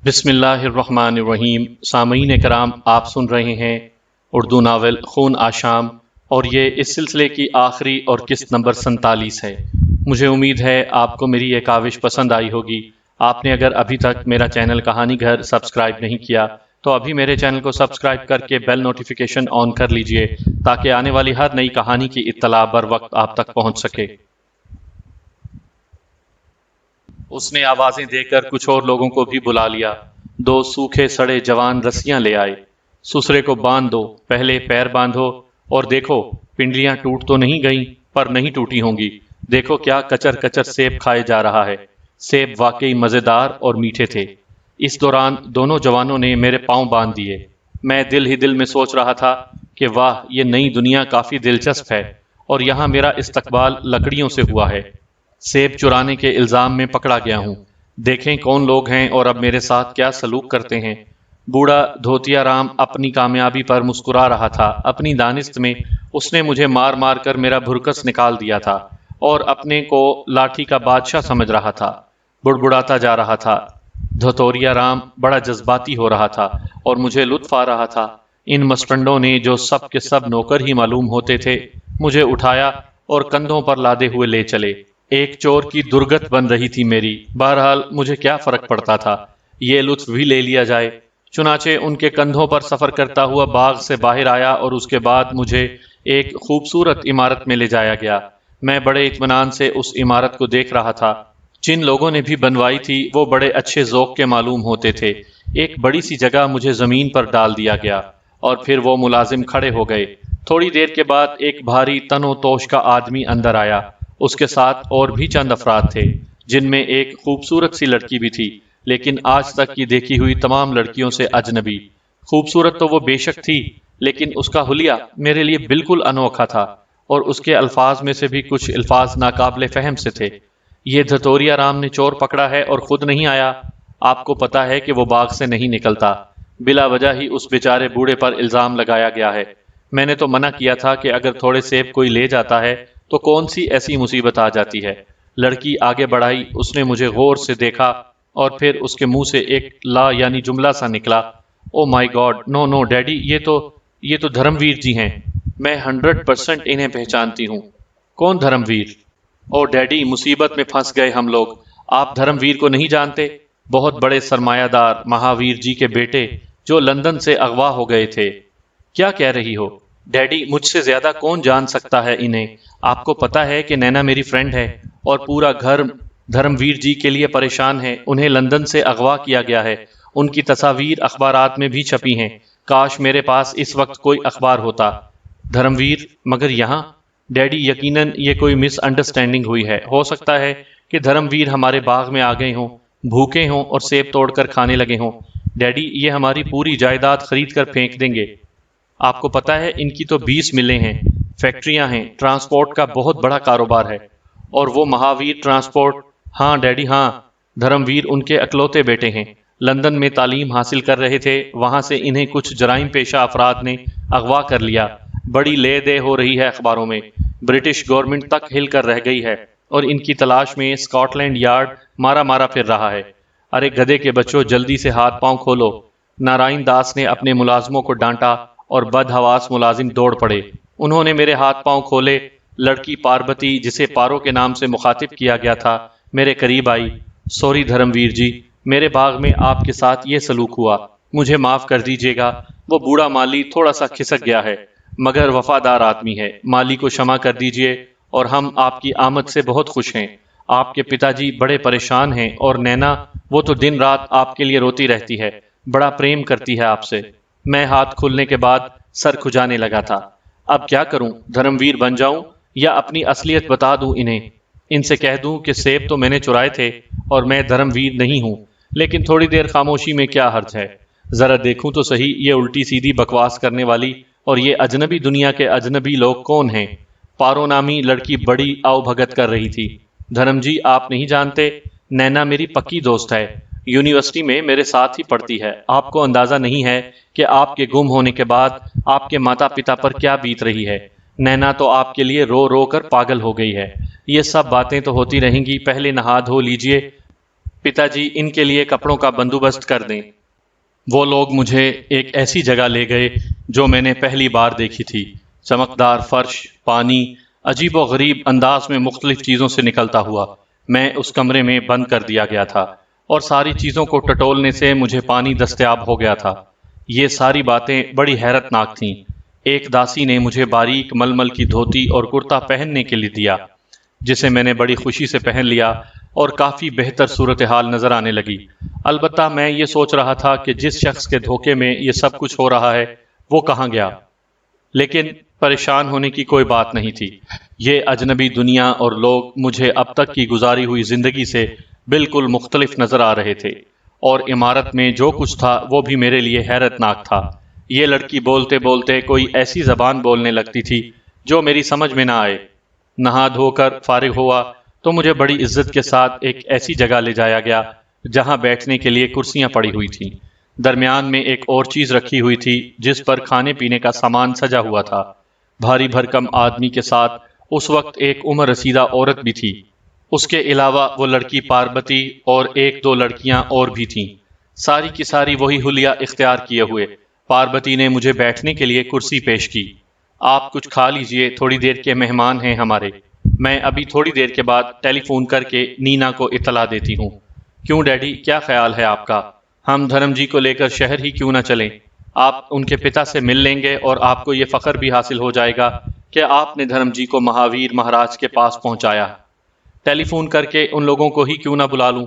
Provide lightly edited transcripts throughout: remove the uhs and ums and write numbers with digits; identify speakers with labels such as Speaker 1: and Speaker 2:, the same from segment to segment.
Speaker 1: बिस्मिल्लाहिर्रहमानिर्रहीम। सामईन कराम, आप सुन रहे हैं उर्दू नावल खून आशाम और ये इस सिलसिले की आखिरी और किस्त नंबर 47 है। मुझे उम्मीद है आपको मेरी ये काविश पसंद आई होगी। आपने अगर अभी तक मेरा चैनल कहानी घर सब्सक्राइब नहीं किया तो अभी मेरे चैनल को सब्सक्राइब करके बेल नोटिफिकेशन ऑन कर लीजिए ताकि आने वाली हर नई कहानी की इत्तला बर वक्त आप तक पहुंच सके। उसने आवाजें देकर कुछ और लोगों को भी बुला लिया। दो सूखे सड़े जवान रस्सियां ले आए। सुसरे को बांध दो, पहले पैर बांधो और देखो पिंडलियां टूट तो नहीं गईं, पर नहीं टूटी होंगी। देखो क्या कचर कचर सेब खाए जा रहा है। सेब वाकई मजेदार और मीठे थे। इस दौरान दोनों जवानों ने मेरे पांव बांध दिए। मैं दिल ही दिल में सोच रहा था कि वाह, ये नई दुनिया काफी दिलचस्प है और यहाँ मेरा इस्तकबाल लकड़ियों से हुआ है। सेब चुराने के इल्जाम में पकड़ा गया हूँ। देखें कौन लोग हैं और अब मेरे साथ क्या सलूक करते हैं। बूढ़ा धोतिया राम अपनी कामयाबी पर मुस्कुरा रहा था। अपनी दानिस्त में उसने मुझे मार मार कर मेरा भुरकस निकाल दिया था और अपने को लाठी का बादशाह समझ रहा था। बुड़बुड़ाता जा रहा था। धोतोरिया राम बड़ा जज्बाती हो रहा था और मुझे लुत्फ आ रहा था। इन मस्टंडों ने, जो सब के सब नौकर ही मालूम होते थे, मुझे उठाया और कंधों पर लादे हुए ले चले। एक चोर की दुर्गत बन रही थी मेरी। बहरहाल मुझे क्या फर्क पड़ता था, ये लुत्फ भी ले लिया जाए। चुनाचे उनके कंधों पर सफर करता हुआ बाग से बाहर आया और उसके बाद मुझे एक खूबसूरत इमारत में ले जाया गया। मैं बड़े इत्मीनान से उस इमारत को देख रहा था। जिन लोगों ने भी बनवाई थी वो बड़े अच्छे ज़ौक़ के मालूम होते थे। एक बड़ी सी जगह मुझे ज़मीन पर डाल दिया गया और फिर वो मुलाजिम खड़े हो गए। थोड़ी देर के बाद एक भारी तनो तोश का आदमी अंदर आया। उसके साथ और भी चंद अफराद थे, जिनमें एक खूबसूरत सी लड़की भी थी, लेकिन आज तक की देखी हुई तमाम लड़कियों से अजनबी। खूबसूरत तो वो बेशक थी, लेकिन उसका हुलिया मेरे लिए बिल्कुल अनोखा था और उसके अल्फाज में से भी कुछ अल्फाज नाकाबिले फहम से थे। ये धतोरिया राम ने चोर पकड़ा है और खुद नहीं आया। आपको पता है कि वो बाग से नहीं निकलता। बिला वजह ही उस बेचारे बूढ़े पर इल्जाम लगाया गया है। मैंने तो मना किया था कि अगर थोड़े सेब कोई ले जाता है तो कौन सी ऐसी मुसीबत आ जाती है। लड़की आगे बढ़ाई। उसने मुझे गौर से देखा और फिर उसके मुंह से एक ला यानी जुमला सा निकला। Oh my God, no no daddy, ये तो धर्मवीर जी हैं। मैं 100% इन्हें पहचानती हूँ। कौन धर्मवीर? ओ डैडी, मुसीबत में फंस गए हम लोग। आप धर्मवीर को नहीं जानते? बहुत बड़े सरमायादार महावीर जी के बेटे, जो लंदन से अगवा हो गए थे। क्या कह रही हो डैडी? मुझसे ज्यादा कौन जान सकता है इन्हें। आपको पता है कि नैना मेरी फ्रेंड है और पूरा घर धर्मवीर जी के लिए परेशान है। उन्हें लंदन से अगवा किया गया है। उनकी तस्वीर अखबारात में भी छपी हैं। काश मेरे पास इस वक्त कोई अखबार होता। धर्मवीर मगर यहाँ? डैडी, यकीनन ये कोई मिसअंडरस्टैंडिंग हुई है। हो सकता है कि धर्मवीर हमारे बाग में आ गए हों, भूखे हों और सेब तोड़कर खाने लगे हों। डैडी, ये हमारी पूरी जायदाद खरीद कर फेंक देंगे। आपको पता है इनकी तो 20 मिलें हैं, फैक्ट्रियां हैं, ट्रांसपोर्ट का बहुत बड़ा कारोबार है। और वो महावीर ट्रांसपोर्ट? हाँ डैडी हाँ। धर्मवीर उनके अकलौते बेटे हैं। लंदन में तालीम हासिल कर रहे थे। वहां से इन्हें कुछ जराइम पेशा अफराद ने अगवा कर लिया। बड़ी ले दे हो रही है अखबारों में। ब्रिटिश गवर्नमेंट तक हिल कर रह गई है और इनकी तलाश में स्कॉटलैंड यार्ड मारा मारा फिर रहा है। अरे गधे के बच्चों, जल्दी से हाथ पांव खोलो। नारायण दास ने अपने मुलाजमों को डांटा और बदहवास मुलाजिम दौड़ पड़े। उन्होंने मेरे हाथ पांव खोले। लड़की पार्वती, जिसे पारो के नाम से मुखातिब किया गया था, मेरे करीब आई। सॉरी धर्मवीर जी, मेरे बाग में आपके साथ ये सलूक हुआ। मुझे माफ कर दीजिएगा। वो बूढ़ा माली थोड़ा सा खिसक गया है, मगर वफादार आदमी है। माली को क्षमा कर दीजिए और हम आपकी आमद से बहुत खुश हैं। आपके पिताजी बड़े परेशान हैं और नैना, वो तो दिन रात आपके लिए रोती रहती है, बड़ा प्रेम करती है आपसे। मैं हाथ खुलने के बाद सर खुजाने लगा था। अब क्या करूं? धर्मवीर बन जाऊं या अपनी असलियत बता दूं इन्हें? इनसे कह दूं कि सेब तो मैंने चुराए थे और मैं धर्मवीर नहीं हूं। लेकिन थोड़ी देर खामोशी में क्या हर्ज है? जरा देखूं तो सही, ये उल्टी सीधी बकवास करने वाली और ये अजनबी दुनिया के अजनबी लोग कौन हैं? पारो नामी लड़की बड़ी आवभगत कर रही थी। धर्म जी, आप नहीं जानते, नैना मेरी पक्की दोस्त है। यूनिवर्सिटी में मेरे साथ ही पढ़ती है। आपको अंदाजा नहीं है कि आपके गुम होने के बाद आपके माता पिता पर क्या बीत रही है। नैना तो आपके लिए रो रो कर पागल हो गई है। ये सब बातें तो होती रहेंगी। पहले नहा धो लीजिए पिताजी, इनके लिए कपड़ों का बंदोबस्त कर दें। वो लोग मुझे एक ऐसी जगह ले गए जो मैंने पहली बार देखी थी। चमकदार फर्श, पानी, अजीबो गरीब अंदाज में मुख्तलिफ चीज़ों से निकलता हुआ मैं उस कमरे में बंद कर दिया गया था, और सारी चीज़ों को टटोलने से मुझे पानी दस्तयाब हो गया था। ये सारी बातें बड़ी हैरतनाक थीं। एक दासी ने मुझे बारीक मलमल की धोती और कुर्ता पहनने के लिए दिया, जिसे मैंने बड़ी खुशी से पहन लिया और काफ़ी बेहतर सूरत हाल नज़र आने लगी। अलबत्ता मैं ये सोच रहा था कि जिस शख्स के धोखे में ये सब कुछ हो रहा है वो कहाँ गया। लेकिन परेशान होने की कोई बात नहीं थी। ये अजनबी दुनिया और लोग मुझे अब तक की गुजारी हुई जिंदगी से बिल्कुल मुख्तलिफ नजर आ रहे थे, और इमारत में जो कुछ था वो भी मेरे लिए हैरतनाक था। ये लड़की बोलते बोलते कोई ऐसी जबान बोलने लगती थी जो मेरी समझ में ना आए। नहा धोकर फारिग हुआ तो मुझे बड़ी इज्जत के साथ एक ऐसी जगह ले जाया गया जहां बैठने के लिए कुर्सियां पड़ी हुई थीं। दरमियान में एक और चीज रखी हुई थी जिस पर खाने पीने का सामान सजा हुआ था। भारी भरकम आदमी के साथ उस वक्त एक उम्र रसीदा औरत भी थी। उसके अलावा वो लड़की पार्वती और एक दो लड़कियां और भी थीं। सारी की सारी वही हुलिया इख्तियार किए हुए। पार्वती ने मुझे बैठने के लिए कुर्सी पेश की। आप कुछ खा लीजिए, थोड़ी देर के मेहमान हैं हमारे। मैं अभी थोड़ी देर के बाद टेलीफोन करके नीना को इतला देती हूँ। क्यों डैडी, क्या ख्याल है आपका? हम धर्म जी को लेकर शहर ही क्यों ना चलें? आप उनके पिता से मिल लेंगे और आपको ये फख्र भी हासिल हो जाएगा कि आपने धर्म जी को महावीर महाराज के पास पहुंचाया। टेलीफोन करके उन लोगों को ही क्यों ना बुला लूं?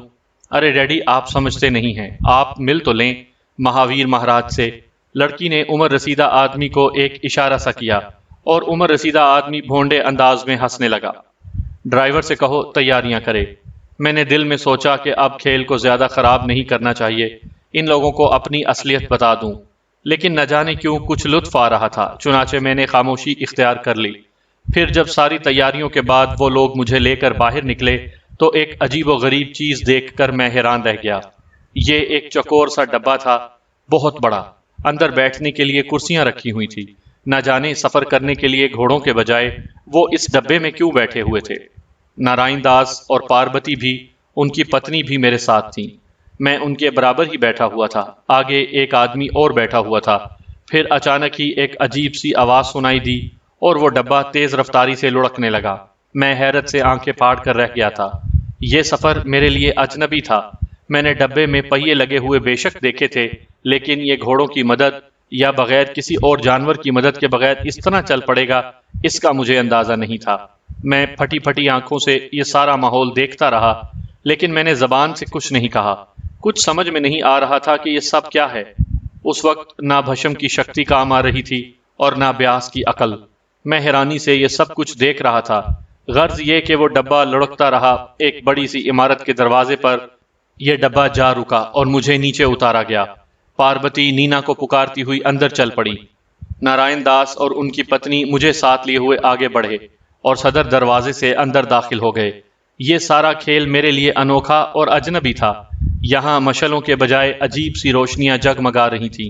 Speaker 1: अरे डैडी, आप समझते नहीं हैं, आप मिल तो लें महावीर महाराज से। लड़की ने उम्र रसीदा आदमी को एक इशारा सा किया और उम्र रसीदा आदमी भोंडे अंदाज में हंसने लगा। ड्राइवर से कहो तैयारियां करे। मैंने दिल में सोचा कि अब खेल को ज्यादा खराब नहीं करना चाहिए, इन लोगों को अपनी असलियत बता दूं। लेकिन न जाने क्यों कुछ लुत्फ आ रहा था, चुनाचे मैंने खामोशी इख्तियार कर ली। फिर जब सारी तैयारियों के बाद वो लोग मुझे लेकर बाहर निकले तो एक अजीबो गरीब चीज देखकर मैं हैरान रह गया। ये एक चौकोर सा डब्बा था, बहुत बड़ा। अंदर बैठने के लिए कुर्सियां रखी हुई थी। न जाने सफर करने के लिए घोड़ों के बजाय वो इस डब्बे में क्यों बैठे हुए थे। नारायण दास और पार्वती भी, उनकी पत्नी भी मेरे साथ थीं। मैं उनके बराबर ही बैठा हुआ था। आगे एक आदमी और बैठा हुआ था। फिर अचानक ही एक अजीब सी आवाज सुनाई दी और वो डब्बा तेज रफ्तारी से लुढ़कने लगा। मैं हैरत से आंखें फाड़ कर रह गया था। यह सफर मेरे लिए अजनबी था। मैंने डब्बे में पहिए लगे हुए बेशक देखे थे, लेकिन ये घोड़ों की मदद या बगैर किसी और जानवर की मदद के बगैर इस तरह चल पड़ेगा, इसका मुझे अंदाजा नहीं था। मैं फटी फटी आंखों से ये सारा माहौल देखता रहा, लेकिन मैंने जबान से कुछ नहीं कहा। कुछ समझ में नहीं आ रहा था कि ये सब क्या है। उस वक्त ना भस्म की शक्ति काम आ रही थी और ना ब्यास की अकल। मैं हैरानी से ये सब कुछ देख रहा था। गर्ज ये कि वो डब्बा लुढ़कता रहा। एक बड़ी सी इमारत के दरवाजे पर यह डब्बा जा रुका और मुझे नीचे उतारा गया। पार्वती नीना को पुकारती हुई अंदर चल पड़ी। नारायण दास और उनकी पत्नी मुझे साथ लिए हुए आगे बढ़े और सदर दरवाजे से अंदर दाखिल हो गए। ये सारा खेल मेरे लिए अनोखा और अजनबी था। यहाँ मशलों के बजाय अजीब सी रोशनियां जगमगा रही थीं।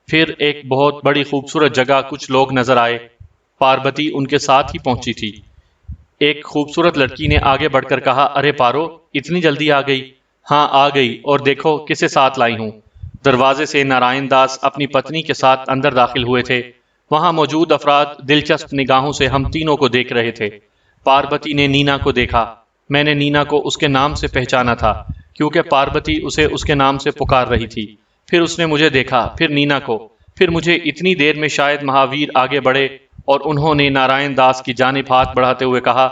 Speaker 1: फिर एक बहुत बड़ी खूबसूरत जगह कुछ लोग नजर आए। पार्वती उनके साथ ही पहुंची थी। एक खूबसूरत लड़की ने आगे बढ़कर कहा, अरे पारो, इतनी जल्दी आ गई? हाँ आ गई, और देखो किसे साथ लाई हूँ। दरवाजे से नारायण दास अपनी पत्नी के साथ अंदर दाखिल हुए थे। वहां मौजूद अफराद दिलचस्प निगाहों से हम तीनों को देख रहे थे। पार्वती ने नीना को देखा। मैंने नीना को उसके नाम से पहचाना था, क्योंकि पार्वती उसे उसके नाम से पुकार रही थी। फिर उसने मुझे देखा, फिर नीना को, फिर मुझे। इतनी देर में शायद महावीर आगे बढ़े और उन्होंने नारायण दास की जानिब हाथ बढ़ाते हुए कहा,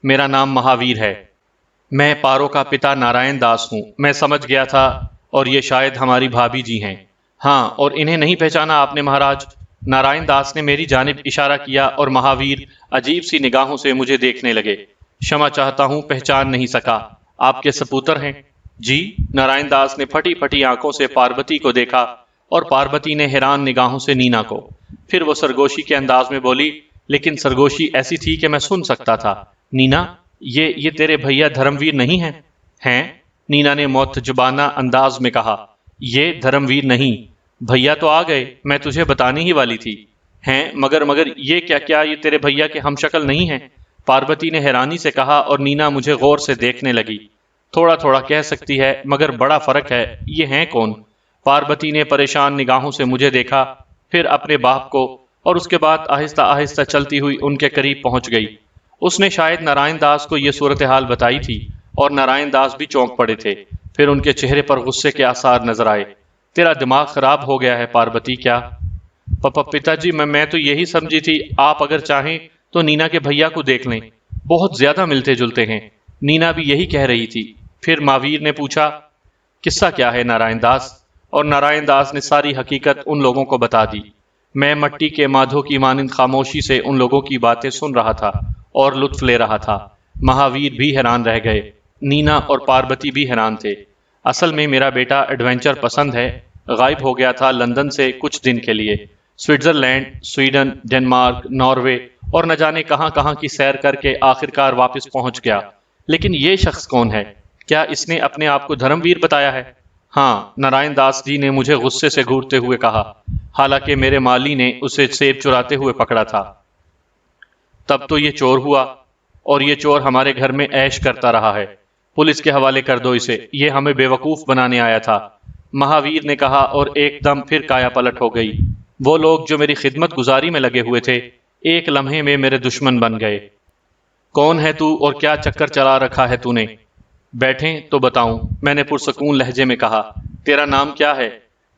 Speaker 1: मेरा नाम महावीर है। मैं पारो का पिता नारायण दास हूँ। मैं समझ गया था, और ये शायद हमारी भाभी जी हैं। हाँ, और इन्हें नहीं पहचाना आपने महाराज? नारायण दास ने मेरी जानिब इशारा किया और महावीर अजीब सी निगाहों से मुझे देखने लगे। क्षमा चाहता हूँ, पहचान नहीं सका। आपके सपूत्र हैं? जी। नारायण दास ने फटी फटी आंखों से पार्वती को देखा और पार्वती ने हैरान निगाहों से नीना को। फिर वो सरगोशी के अंदाज में बोली, लेकिन सरगोशी ऐसी थी कि मैं सुन सकता था। नीना, ये तेरे भैया धर्मवीर नहीं हैं? हैं? नीना ने मुतजबाना अंदाज में कहा, ये धर्मवीर नहीं। भैया तो आ गए, मैं तुझे बताने ही वाली थी। हैं? मगर ये क्या ये तेरे भैया के हमशक्ल नहीं हैं? पार्वती ने हैरानी से कहा और नीना मुझे गौर से देखने लगी। थोड़ा थोड़ा कह सकती है, मगर बड़ा फर्क है। ये हैं कौन? पार्वती ने परेशान निगाहों से मुझे देखा, फिर अपने बाप को, और उसके बाद आहिस्ता आहिस्ता चलती हुई उनके करीब पहुंच गई। उसने शायद नारायण दास को यह सूरत हाल बताई थी, और नारायण दास भी चौंक पड़े थे। फिर उनके चेहरे पर गुस्से के आसार नजर आए। तेरा दिमाग खराब हो गया है पार्वती क्या? पिताजी, मैं तो यही समझी थी, आप अगर चाहें तो नीना के भैया को देख लें, बहुत ज्यादा मिलते जुलते हैं। नीना भी यही कह रही थी। फिर महावीर ने पूछा, किस्सा क्या है नारायण दास? और नारायण दास ने सारी हकीकत उन लोगों को बता दी। मैं मट्टी के माधो की मानिंद खामोशी से उन लोगों की बातें सुन रहा था और लुत्फ ले रहा था। महावीर भी हैरान रह गए। नीना और पार्वती भी हैरान थे। असल में मेरा बेटा एडवेंचर पसंद है। गायब हो गया था लंदन से कुछ दिन के लिए। स्विट्जरलैंड, स्वीडन, डेनमार्क, नॉर्वे और न जाने कहां कहां की सैर करके आखिरकार वापस पहुंच गया। लेकिन ये शख्स कौन है? क्या इसने अपने आप को धर्मवीर बताया है? हाँ, नारायण दास जी ने मुझे गुस्से से घूरते हुए कहा। हालांकि मेरे माली ने उसे सेब चुराते हुए पकड़ा था। तब तो ये चोर हुआ, और ये चोर हमारे घर में ऐश करता रहा है। पुलिस के हवाले कर दो इसे, ये हमें बेवकूफ बनाने आया था, महावीर ने कहा, और एकदम फिर काया पलट हो गई। वो लोग जो मेरी खिदमत गुजारी में लगे हुए थे, एक लम्हे में मेरे दुश्मन बन गए। कौन है तू और क्या चक्कर चला रखा है तूने? बैठें तो बताऊं, मैंने पुरसकून लहजे में कहा। तेरा नाम क्या है?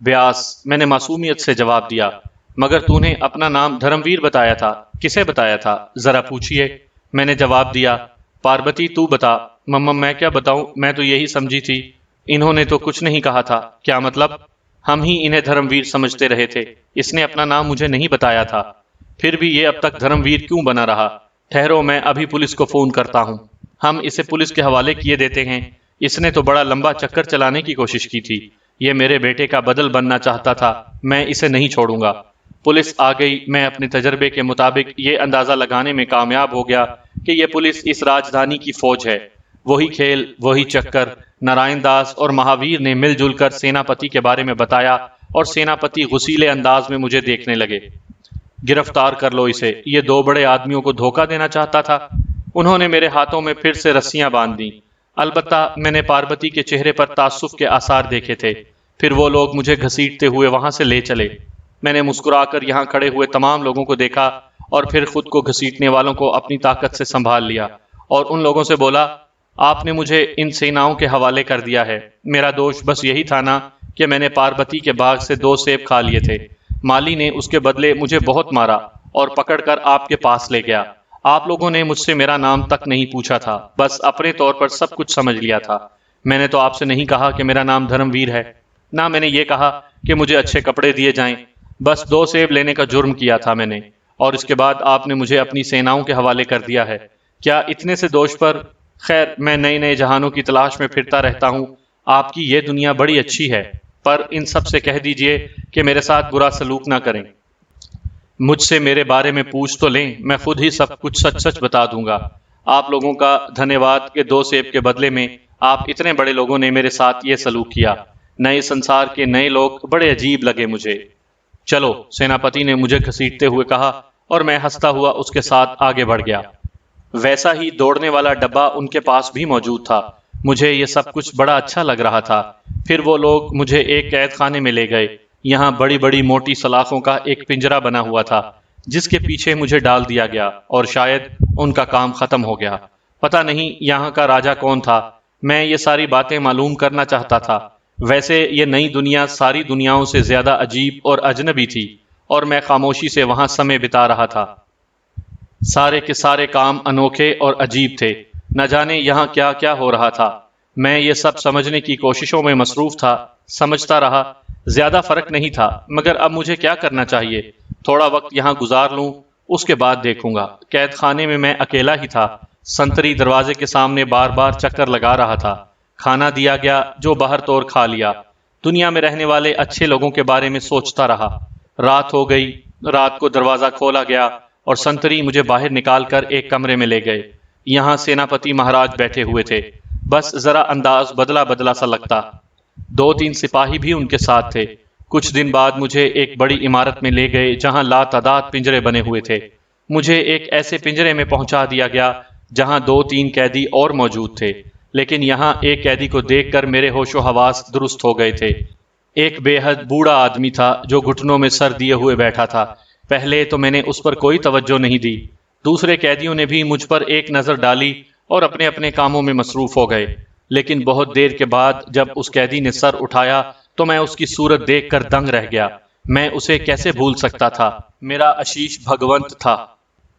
Speaker 1: ब्यास, मैंने मासूमियत से जवाब दिया। मगर तूने अपना नाम धर्मवीर बताया था, किसे बताया था? जरा पूछिए, मैंने जवाब दिया। पार्वती तू बता। मम्मा मैं क्या बताऊं, मैं तो यही समझी थी। इन्होंने तो कुछ नहीं कहा था। क्या मतलब? हम ही इन्हें धर्मवीर समझते रहे थे। इसने अपना नाम मुझे नहीं बताया था। फिर भी ये अब तक धर्मवीर क्यों बना रहा? ठहरो, मैं अभी पुलिस को फोन करता हूँ। हम इसे पुलिस के हवाले किए देते हैं। इसने तो बड़ा लंबा चक्कर चलाने की कोशिश की थी। ये मेरे बेटे का बदल बनना चाहता था। मैं इसे नहीं छोड़ूंगा। पुलिस आ गई। मैं अपने तजर्बे के मुताबिक ये अंदाजा लगाने में कामयाब हो गया कि ये पुलिस इस राजधानी की फौज है। वही खेल, वही चक्कर। नारायण दास और महावीर ने मिलजुल कर सेनापति के बारे में बताया, और सेनापति गुस्सीले अंदाज में मुझे देखने लगे। गिरफ्तार कर लो इसे, ये दो बड़े आदमियों को धोखा देना चाहता था। उन्होंने मेरे हाथों में फिर से रस्सियां बांध दी। अलबत्ता मैंने पार्वती के चेहरे पर तासुफ के आसार देखे थे। फिर वो लोग मुझे घसीटते हुए वहां से ले चले। मैंने मुस्कुराकर यहाँ खड़े हुए तमाम लोगों को देखा, और फिर खुद को घसीटने वालों को अपनी ताकत से संभाल लिया, और उन लोगों से बोला, आपने मुझे इन सेनाओं के हवाले कर दिया है। मेरा दोष बस यही था ना कि मैंने पार्वती के बाग से 2 सेब खा लिए थे। माली ने उसके बदले मुझे बहुत मारा और पकड़कर आपके पास ले गया। आप लोगों ने मुझसे मेरा नाम तक नहीं पूछा था, बस अपने तौर पर सब कुछ समझ लिया था। मैंने तो आपसे नहीं कहा कि मेरा नाम धर्मवीर है, ना मैंने ये कहा कि मुझे अच्छे कपड़े दिए जाएं। बस 2 सेब लेने का जुर्म किया था मैंने, और इसके बाद आपने मुझे अपनी सेनाओं के हवाले कर दिया है। क्या इतने से दोष पर? खैर, मैं नए नए जहानों की तलाश में फिरता रहता हूँ। आपकी ये दुनिया बड़ी अच्छी है, पर इन सब से कह दीजिए कि मेरे साथ बुरा सलूक ना करें। मुझसे मेरे बारे में पूछ तो लें, मैं खुद ही सब कुछ सच सच बता दूंगा। आप लोगों का धन्यवाद कि 2 सेब के बदले में आप इतने बड़े लोगों ने मेरे साथ ये सलूक किया। नए संसार के नए लोग बड़े अजीब लगे मुझे। चलो, सेनापति ने मुझे घसीटते हुए कहा, और मैं हंसता हुआ उसके साथ आगे बढ़ गया। वैसा ही दौड़ने वाला डब्बा उनके पास भी मौजूद था। मुझे ये सब कुछ बड़ा अच्छा लग रहा था। फिर वो लोग मुझे एक कैद खाने में ले गए। यहाँ बड़ी बड़ी मोटी सलाखों का एक पिंजरा बना हुआ था, जिसके पीछे मुझे डाल दिया गया, और शायद उनका काम खत्म हो गया। पता नहीं यहाँ का राजा कौन था। मैं ये सारी बातें मालूम करना चाहता था। वैसे ये नई दुनिया सारी दुनियाओं से ज्यादा अजीब और अजनबी थी, और मैं खामोशी से वहां समय बिता रहा था। सारे के सारे काम अनोखे और अजीब थे। न जाने यहाँ क्या क्या हो रहा था। मैं ये सब समझने की कोशिशों में मसरूफ था। समझता रहा। ज्यादा फर्क नहीं था, मगर अब मुझे क्या करना चाहिए? थोड़ा वक्त यहाँ गुजार लूं, उसके बाद देखूंगा। कैद खाने में मैं अकेला ही था। संतरी दरवाजे के सामने बार बार चक्कर लगा रहा था। खाना दिया गया, जो बाहर तोड़ खा लिया। दुनिया में रहने वाले अच्छे लोगों के बारे में सोचता रहा। रात हो गई। रात को दरवाजा खोला गया, और संतरी मुझे बाहर निकालकर एक कमरे में ले गए। यहाँ सेनापति महाराज बैठे हुए थे। बस जरा अंदाज बदला बदला सा लगता। 2-3 सिपाही भी उनके साथ थे। कुछ दिन बाद मुझे एक बड़ी इमारत में ले गए, जहां लातादाद पिंजरे बने हुए थे। मुझे एक ऐसे पिंजरे में पहुंचा दिया गया जहां 2-3 कैदी और मौजूद थे, लेकिन यहाँ एक कैदी को देखकर मेरे होशो हवास दुरुस्त हो गए थे। एक बेहद बूढ़ा आदमी था जो घुटनों में सर दिए हुए बैठा था। पहले तो मैंने उस पर कोई तवज्जो नहीं दी। दूसरे कैदियों ने भी मुझ पर एक नजर डाली और अपने अपने कामों में मसरूफ हो गए। लेकिन बहुत देर के बाद जब उस कैदी ने सर उठाया तो मैं उसकी सूरत देखकर दंग रह गया। मैं उसे कैसे भूल सकता था? मेरा आशीष भगवंत था।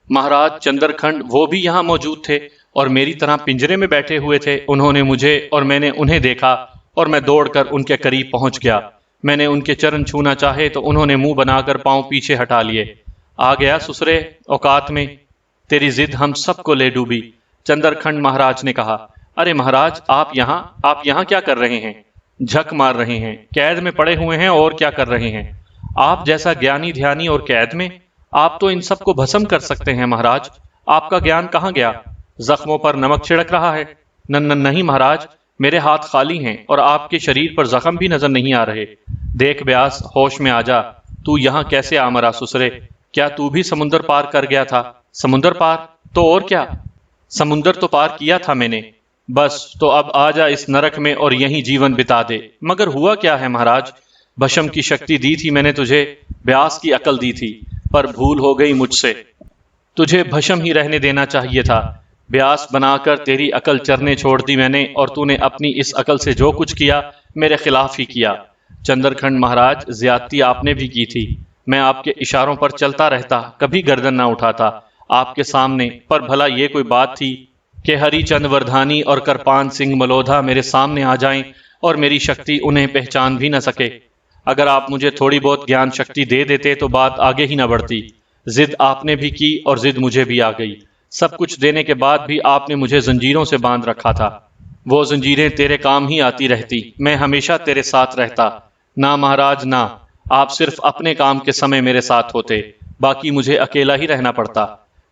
Speaker 1: महाराज चंद्रखंड वो भी यहाँ मौजूद थे और मेरी तरह पिंजरे में बैठे हुए थे। उन्होंने मुझे और मैंने उन्हें देखा और मैं दौड़कर उनके करीब पहुंच गया। मैंने उनके चरण छूना चाहे तो उन्होंने मुंह बनाकर पांव पीछे हटा लिए। आ गया ससुरे औकात में, तेरी जिद हम सबको ले डूबी, चंद्रखंड महाराज ने कहा। अरे महाराज, आप यहाँ क्या कर रहे हैं? झक मार रहे हैं, कैद में पड़े हुए हैं और क्या कर रहे हैं? आप जैसा ज्ञानी ध्यानी और कैद में? आप तो इन सबको भस्म कर सकते हैं महाराज। आपका ज्ञान कहाँ गया? जख्मों पर नमक छिड़क रहा है? नहीं महाराज, मेरे हाथ खाली हैं और आपके शरीर पर जख्म भी नजर नहीं आ रहे। देख ब्यास, होश में आ जा। तू यहाँ कैसे आ मरा ससुरे? क्या तू भी समुंदर पार कर गया था? समुंदर पार? तो और क्या, समुंदर तो पार किया था मैंने। बस तो अब आ जा इस नरक में और यहीं जीवन बिता दे। मगर हुआ क्या है महाराज? भस्म की शक्ति दी थी मैंने तुझे, ब्यास की अकल दी थी, पर भूल हो गई मुझसे। तुझे भस्म ही रहने देना चाहिए था। ब्यास बनाकर तेरी अकल चरने छोड़ दी मैंने और तूने अपनी इस अकल से जो कुछ किया मेरे खिलाफ ही किया। चंद्रखंड महाराज, ज्यादती आपने भी की थी। मैं आपके इशारों पर चलता रहता, कभी गर्दन ना उठाता आपके सामने, पर भला ये कोई बात थी कि हरिचंद वर्धानी और कृपान सिंह मल्होत्रा मेरे सामने आ जाएं और मेरी शक्ति उन्हें पहचान भी न सके। अगर आप मुझे थोड़ी बहुत ज्ञान शक्ति दे देते तो बात आगे ही न बढ़ती। जिद आपने भी की और जिद मुझे भी आ गई। सब कुछ देने के बाद भी आपने मुझे जंजीरों से बांध रखा था। वो जंजीरें तेरे काम ही आती रहती, मैं हमेशा तेरे साथ रहता। ना महाराज ना, आप सिर्फ अपने काम के समय मेरे साथ होते, बाकी मुझे अकेला ही रहना पड़ता।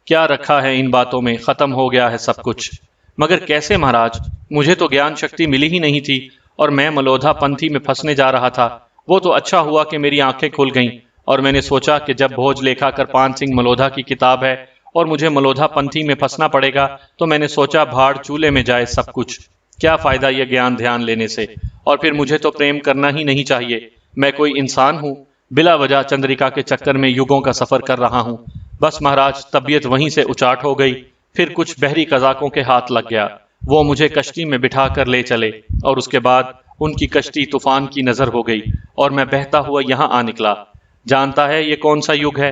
Speaker 1: क्या रखा है इन बातों में, खत्म हो गया है सब कुछ। मगर कैसे महाराज? मुझे तो ज्ञान शक्ति मिली ही नहीं थी और मैं मल्होत्रा पंथी में फंसने जा रहा था। वो तो अच्छा हुआ कि मेरी आंखें खुल गईं और मैंने सोचा कि जब भोज लेखा कृपान सिंह मल्होत्रा की किताब है और मुझे मल्होत्रा पंथी में फंसना पड़ेगा, तो मैंने सोचा भाड़ चूल्हे में जाए सब कुछ। क्या फायदा ये ज्ञान ध्यान लेने से? और फिर मुझे तो प्रेम करना ही नहीं चाहिए। मैं कोई इंसान हूँ, बिला वजह चंद्रिका के चक्कर में युगों का सफर कर रहा हूँ। बस महाराज, तबीयत वहीं से उचाट हो गई। फिर कुछ बहरी कजाकों के हाथ लग गया। वो मुझे कश्ती में बिठा कर ले चले और उसके बाद उनकी कश्ती तूफान की नजर हो गई और मैं बहता हुआ यहाँ आ निकला। जानता है ये कौन सा युग है?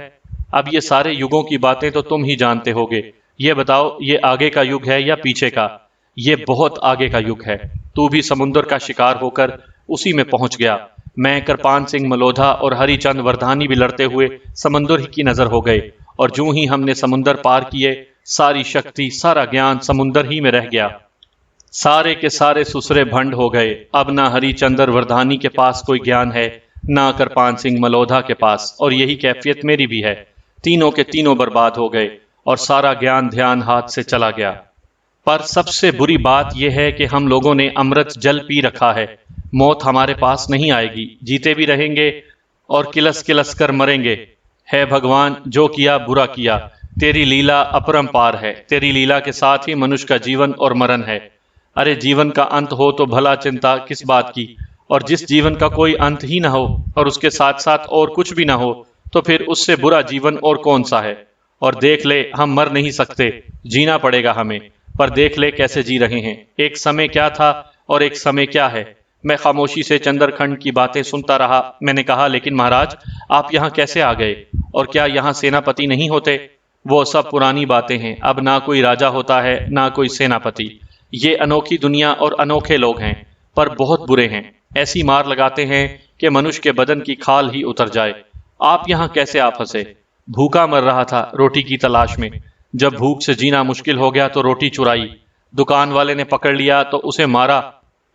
Speaker 1: अब ये सारे युगों की बातें तो तुम ही जानते होगे। ये बताओ, ये आगे का युग है या पीछे का? ये बहुत आगे का युग है। तू भी समुद्र का शिकार होकर उसी में पहुंच गया। मैं, कृपान सिंह मल्होत्रा और हरिचंद वर्धानी भी लड़ते हुए समुद्र ही की नजर हो गए और जूं ही हमने समुद्र पार किए, सारी शक्ति सारा ज्ञान समुद्र ही में रह गया। सारे के सारे सुसरे भंड हो गए। अब ना हरिचंद्र वर्धानी के पास कोई ज्ञान है, ना कृपान सिंह मल्होत्रा के पास, और यही कैफियत मेरी भी है। तीनों के तीनों बर्बाद हो गए और सारा ज्ञान ध्यान हाथ से चला गया। पर सबसे बुरी बात यह है कि हम लोगों ने अमृत जल पी रखा है। मौत हमारे पास नहीं आएगी, जीते भी रहेंगे और किलस किलस कर मरेंगे। है भगवान, जो किया बुरा किया। तेरी लीला अपरंपार है। तेरी लीला के साथ ही मनुष्य का जीवन और मरण है। अरे जीवन का अंत हो तो भला चिंता किस बात की, और जिस जीवन का कोई अंत ही ना हो और उसके साथ साथ और कुछ भी ना हो, तो फिर उससे बुरा जीवन और कौन सा है। और देख ले, हम मर नहीं सकते, जीना पड़ेगा हमें। पर देख ले कैसे जी रहे हैं। एक समय क्या था और एक समय क्या है। मैं खामोशी से चंद्रखंड की बातें सुनता रहा। मैंने कहा, लेकिन महाराज, आप यहाँ कैसे आ गए? और क्या यहाँ सेनापति नहीं होते? वो सब पुरानी बातें हैं। अब ना कोई राजा होता है, ना कोई सेनापति। ये अनोखी दुनिया और अनोखे लोग हैं, पर बहुत बुरे हैं। ऐसी मार लगाते हैं कि मनुष्य के बदन की खाल ही उतर जाए। आप यहाँ कैसे आ फंसे? भूखा मर रहा था रोटी की तलाश में। जब भूख से जीना मुश्किल हो गया तो रोटी चुराई। दुकान वाले ने पकड़ लिया तो उसे मारा,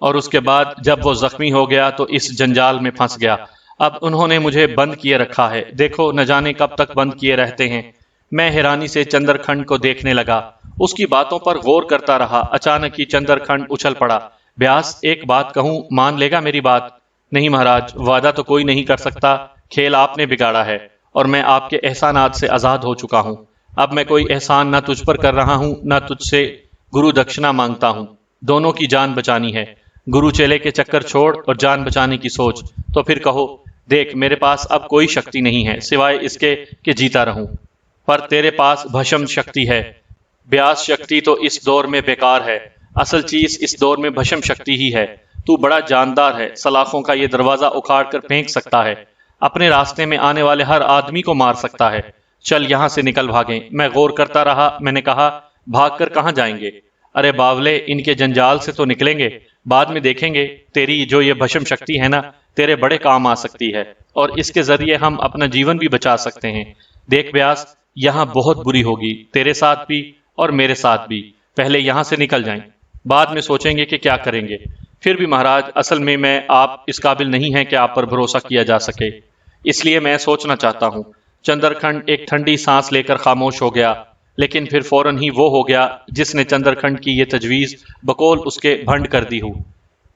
Speaker 1: और उसके बाद जब वो जख्मी हो गया तो इस जंजाल में फंस गया। अब उन्होंने मुझे बंद किए रखा है। देखो, न जाने कब तक बंद किए रहते हैं। मैं हैरानी से चंद्रखंड को देखने लगा, उसकी बातों पर गौर करता रहा। अचानक ही चंद्रखंड उछल पड़ा। ब्यास, एक बात कहूं, मान लेगा मेरी बात? नहीं महाराज, वादा तो कोई नहीं कर सकता। खेल आपने बिगाड़ा है और मैं आपके एहसानात से आजाद हो चुका हूं। अब मैं कोई एहसान ना तुझ पर कर रहा हूं, ना तुझसे गुरु दक्षिणा मांगता हूं। दोनों की जान बचानी है। गुरु चेले के चक्कर छोड़ और जान बचाने की सोच, तो फिर कहो, देख मेरे पास अब कोई शक्ति नहीं है सिवाय इसके कि जीता रहूं, पर तेरे पास भस्म शक्ति है। ब्यास शक्ति तो इस दौर में बेकार है, असल चीज इस दौर में भस्म शक्ति ही है। तू बड़ा जानदार है, सलाखों का ये दरवाजा उखाड़ कर फेंक सकता है, अपने रास्ते में आने वाले हर आदमी को मार सकता है। चल यहाँ से निकल भागें। मैं गौर करता रहा। मैंने कहा, भागकर कहाँ जाएंगे? अरे बावले, इनके जंजाल से तो निकलेंगे, बाद में देखेंगे। तेरी जो ये भस्म शक्ति है ना, तेरे बड़े काम आ सकती है, और इसके जरिए हम अपना जीवन भी बचा सकते हैं। देख ब्यास, यहाँ बहुत बुरी होगी, तेरे साथ भी और मेरे साथ भी। पहले यहाँ से निकल जाएं, बाद में सोचेंगे कि क्या करेंगे। फिर भी महाराज, असल में मैं आप इस काबिल नहीं है कि आप पर भरोसा किया जा सके, इसलिए मैं सोचना चाहता हूँ। चंद्रखंड एक ठंडी सांस लेकर खामोश हो गया, लेकिन फिर फौरन ही वो हो गया जिसने चंद्रखंड की ये तजवीज बकौल उसके भंड कर दी हो।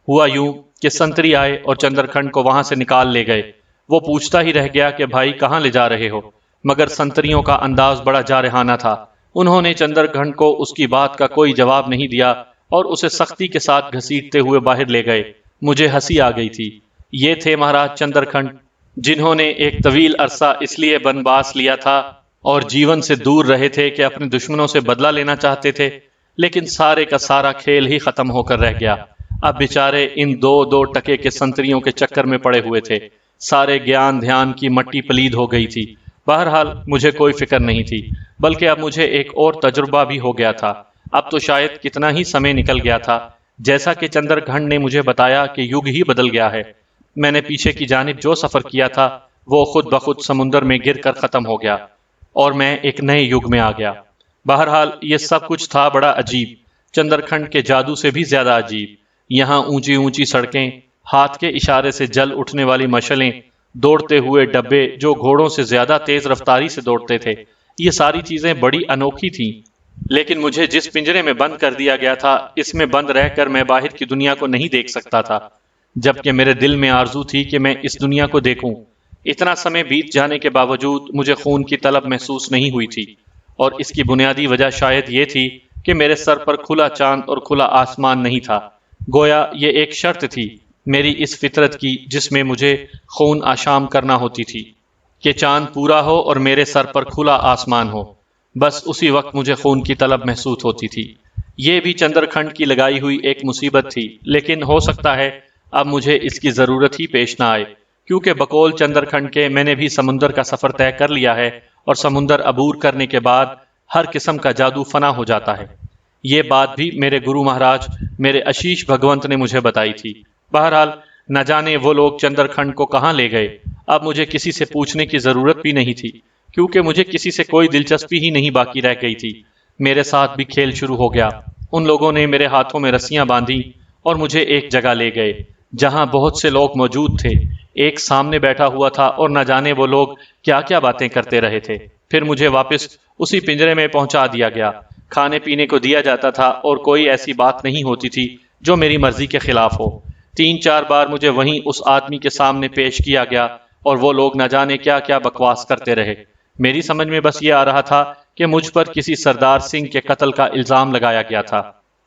Speaker 1: हुआ यूं कि संतरी आए और चंद्रखंड को वहां से निकाल ले गए। वो पूछता ही रह गया कि भाई कहाँ ले जा रहे हो, मगर संतरियों का अंदाज बड़ा जारहाना था। उन्होंने चंद्रखंड को उसकी बात का कोई जवाब नहीं दिया और उसे सख्ती के साथ घसीटते हुए बाहर ले गए। मुझे हंसी आ गई थी। ये थे महाराज चंद्रखंड, जिन्होंने एक तवील अरसा इसलिए बनवास लिया था और जीवन से दूर रहे थे कि अपने दुश्मनों से बदला लेना चाहते थे, लेकिन सारे का सारा खेल ही खत्म होकर रह गया। अब बेचारे इन दो दो टके के संतरियों के चक्कर में पड़े हुए थे। सारे ज्ञान ध्यान की मट्टी पलीद हो गई थी। बहरहाल मुझे कोई फिक्र नहीं थी, बल्कि अब मुझे एक और तजुर्बा भी हो गया था। अब तो शायद कितना ही समय निकल गया था। जैसा कि चंद्रखंड ने मुझे बताया कि युग ही बदल गया है। मैंने पीछे की जानिब जो सफर किया था वो खुद ब खुद समुंदर में गिरकर खत्म हो गया और मैं एक नए युग में आ गया। बहरहाल ये सब कुछ था बड़ा अजीब, चंद्रखंड के जादू से भी ज्यादा अजीब। यहाँ ऊंची ऊंची सड़कें, हाथ के इशारे से जल उठने वाली मशलें, दौड़ते हुए डब्बे जो घोड़ों से ज्यादा तेज रफ्तारी से दौड़ते थे, ये सारी चीजें बड़ी अनोखी थीं। लेकिन मुझे जिस पिंजरे में बंद कर दिया गया था, इसमें बंद रहकर मैं बाहर की दुनिया को नहीं देख सकता था, जबकि मेरे दिल में आरजू थी कि मैं इस दुनिया को देखूं। इतना समय बीत जाने के बावजूद मुझे खून की तलब महसूस नहीं हुई थी, और इसकी बुनियादी वजह शायद ये थी कि मेरे सर पर खुला चांद और खुला आसमान नहीं था। गोया ये एक शर्त थी मेरी इस फितरत की, जिसमें मुझे खून आशाम करना होती थी कि चांद पूरा हो और मेरे सर पर खुला आसमान हो। बस उसी वक्त मुझे खून की तलब महसूस होती थी। ये भी चंद्रखंड की लगाई हुई एक मुसीबत थी, लेकिन हो सकता है अब मुझे इसकी जरूरत ही पेश ना आए, क्योंकि बकौल चंद्रखंड के मैंने भी समुंदर का सफर तय कर लिया है, और समुंदर अबूर करने के बाद हर किस्म का जादू फना हो जाता है। ये बात भी मेरे गुरु महाराज मेरे आशीष भगवंत ने मुझे बताई थी। बहरहाल न जाने वो लोग चंद्रखंड को कहाँ ले गए। अब मुझे किसी से पूछने की जरूरत भी नहीं थी, क्योंकि मुझे किसी से कोई दिलचस्पी ही नहीं बाकी रह गई थी। मेरे साथ भी खेल शुरू हो गया। उन लोगों ने मेरे हाथों में रस्सियां बांधी और मुझे एक जगह ले गए जहां बहुत से लोग मौजूद थे। एक सामने बैठा हुआ था और न जाने वो लोग क्या क्या बातें करते रहे थे। फिर मुझे वापस उसी पिंजरे में पहुंचा दिया गया। खाने पीने को दिया जाता था और कोई ऐसी बात नहीं होती थी जो मेरी मर्जी के खिलाफ हो। 3-4 बार मुझे वहीं उस आदमी के सामने पेश किया गया और वो लोग न जाने क्या क्या बकवास करते रहे। मेरी समझ में बस ये आ रहा था कि मुझ पर किसी सरदार सिंह के कत्ल का इल्जाम लगाया गया था।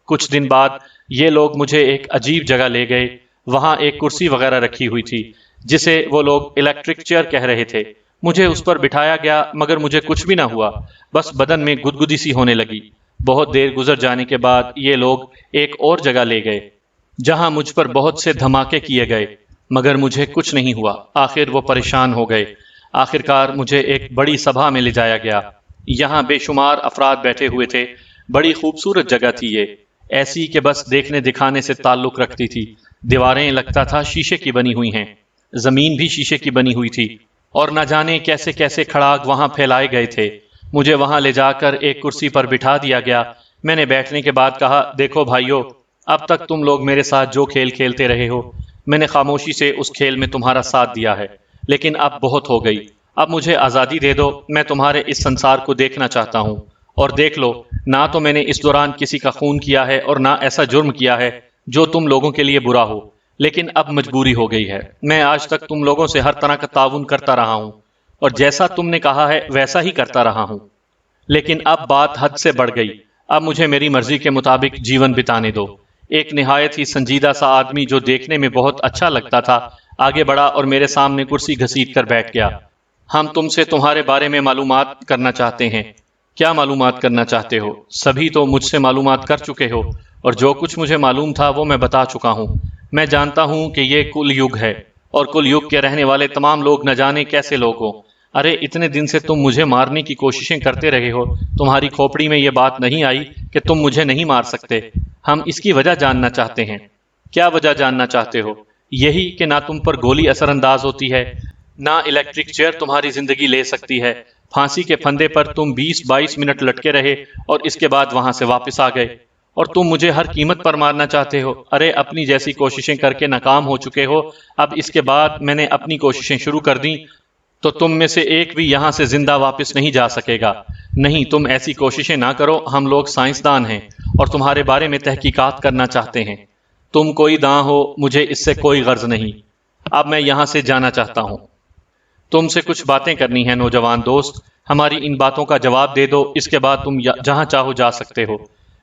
Speaker 1: कुछ दिन बाद ये लोग मुझे एक अजीब जगह ले गए। वहां एक कुर्सी वगैरह रखी हुई थी जिसे वो लोग इलेक्ट्रिक चेयर कह रहे थे। मुझे उस पर बिठाया गया, मगर मुझे कुछ भी ना हुआ, बस बदन में गुदगुदी सी होने लगी। बहुत देर गुजर जाने के बाद ये लोग एक और जगह ले गए जहां मुझ पर बहुत से धमाके किए गए, मगर मुझे कुछ नहीं हुआ। आखिर वो परेशान हो गए। आखिरकार मुझे एक बड़ी सभा में ले जाया गया। यहाँ बेशुमार अफराद बैठे हुए थे। बड़ी खूबसूरत जगह थी ये, ऐसी कि बस देखने दिखाने से ताल्लुक रखती थी। दीवारें लगता था शीशे की बनी हुई हैं, जमीन भी शीशे की बनी हुई थी, और न जाने कैसे कैसे खड़ाग वहां फैलाए गए थे। मुझे वहां ले जाकर एक कुर्सी पर बिठा दिया गया। मैंने बैठने के बाद कहा, देखो भाइयों, अब तक तुम लोग मेरे साथ जो खेल खेलते रहे हो, मैंने खामोशी से उस खेल में तुम्हारा साथ दिया है, लेकिन अब बहुत हो गई। अब मुझे आज़ादी दे दो। मैं तुम्हारे इस संसार को देखना चाहता हूँ। और देख लो, ना तो मैंने इस दौरान किसी का खून किया है और ना ऐसा जुर्म किया है जो तुम लोगों के लिए बुरा हो, लेकिन अब मजबूरी हो गई है। मैं आज तक तुम लोगों से हर तरह का ताउन करता रहा हूँ और जैसा तुमने कहा है वैसा ही करता रहा हूँ, लेकिन अब बात हद से बढ़ गई। अब मुझे मेरी मर्जी के मुताबिक जीवन बिताने दो। एक निहायत ही संजीदा सा आदमी जो देखने में बहुत अच्छा लगता था आगे बढ़ा और मेरे सामने कुर्सी घसीट कर बैठ गया। हम तुमसे तुम्हारे बारे में मालूमात करना चाहते हैं। क्या मालूमात करना चाहते हो? सभी तो मुझसे मालूमात कर चुके हो और जो कुछ मुझे मालूम था वो मैं बता चुका हूँ। मैं जानता हूँ कि ये कुल युग है और कुल युग के रहने वाले तमाम लोग न जाने कैसे लोग हो। अरे इतने दिन से तुम मुझे मारने की कोशिशें करते रहे हो, तुम्हारी खोपड़ी में ये बात नहीं आई कि तुम मुझे नहीं मार सकते। हम इसकी वजह जानना चाहते हैं। क्या वजह जानना चाहते हो? यही कि ना तुम पर गोली असरअंदाज होती है, ना इलेक्ट्रिक चेयर तुम्हारी जिंदगी ले सकती है। फांसी के फंदे पर तुम 20-22 मिनट लटके रहे और इसके बाद वहां से वापस आ गए और तुम मुझे हर कीमत पर मारना चाहते हो। अरे अपनी जैसी कोशिशें करके नाकाम हो चुके हो, अब इसके बाद मैंने अपनी कोशिशें शुरू कर दी तो तुम में से एक भी यहां से जिंदा वापस नहीं जा सकेगा। नहीं, तुम ऐसी कोशिशें ना करो। हम लोग साइंसदान हैं और तुम्हारे बारे में तहकीकात करना चाहते हैं। तुम कोई दां हो, मुझे इससे कोई गर्ज नहीं। अब मैं यहां से जाना चाहता हूं। तुमसे कुछ बातें करनी है नौजवान दोस्त। हमारी इन बातों का जवाब दे दो, इसके बाद तुम जहां चाहो जा सकते हो।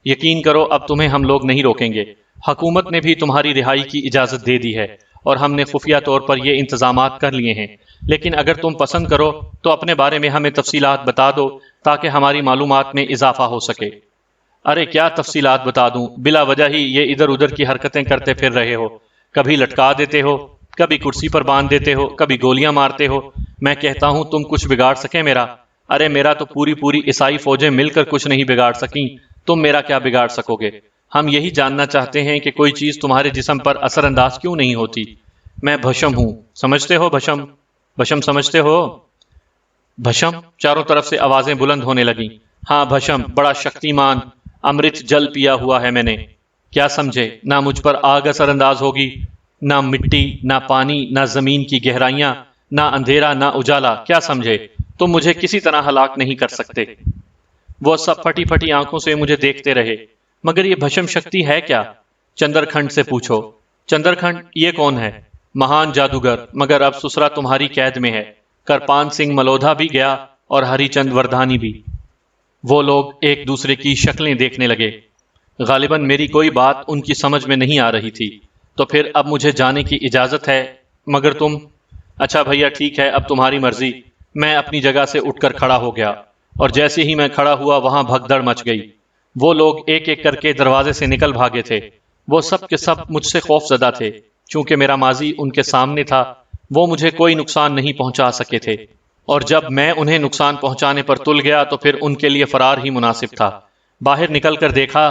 Speaker 1: यकीन करो अब तुम्हें हम लोग नहीं रोकेंगे। हुकूमत ने भी तुम्हारी रिहाई की इजाजत दे दी है और हमने खुफिया तौर पर ये इंतजामात कर लिए हैं। लेकिन अगर तुम पसंद करो तो अपने बारे में हमें तफसीलात बता दो ताकि हमारी मालूमात में इजाफा हो सके। अरे क्या तफसीलात बता दूं? बिला वजह ही ये इधर उधर की हरकतें करते फिर रहे हो। कभी लटका देते हो, कभी कुर्सी पर बांध देते हो, कभी गोलियां मारते हो। मैं कहता हूं तुम कुछ बिगाड़ सके मेरा? अरे मेरा तो पूरी पूरी ईसाई फौजें मिलकर कुछ नहीं बिगाड़ सकी, तुम मेरा क्या बिगाड़ सकोगे? हम यही जानना चाहते हैं कि कोई चीज तुम्हारे जिस्म पर असरअंदाज क्यों नहीं होती। मैं भस्म हूं, समझते हो? भस्म भस्म समझते हो? भस्म? चारों तरफ से आवाजें बुलंद होने लगीं। हाँ भस्म, बड़ा शक्तिमान, अमृत जल पिया हुआ है मैंने। क्या समझे? ना मुझ पर आग असरअंदाज होगी, ना मिट्टी, ना पानी, ना जमीन की गहराइयां, ना अंधेरा, ना उजाला। क्या समझे? तुम मुझे किसी तरह हलाक नहीं कर सकते। वो सब फटी फटी आंखों से मुझे देखते रहे। मगर ये भस्म शक्ति है क्या? चंद्रखंड से पूछो। चंद्रखंड? ये कौन है? महान जादूगर, मगर अब सुसरा तुम्हारी कैद में है। करपान सिंह मलोधा भी गया और हरिचंद वर्धानी भी। वो लोग एक दूसरे की शक्लें देखने लगे। गालिबन मेरी कोई बात उनकी समझ में नहीं आ रही थी। तो फिर अब मुझे जाने की इजाजत है, मगर तुम? अच्छा भैया ठीक है, अब तुम्हारी मर्जी। मैं अपनी जगह से उठकर खड़ा हो गया और जैसे ही मैं खड़ा हुआ वहां भगदड़ मच गई। वो लोग एक एक करके दरवाजे से निकल भागे थे। वो सब के सब मुझसे खौफजदा थे। चूंकि मेरा माजी उनके सामने था, वो मुझे कोई नुकसान नहीं पहुंचा सके थे और जब मैं उन्हें नुकसान पहुंचाने पर तुल गया तो फिर उनके लिए फरार ही मुनासिब था। बाहर निकलकर देखा,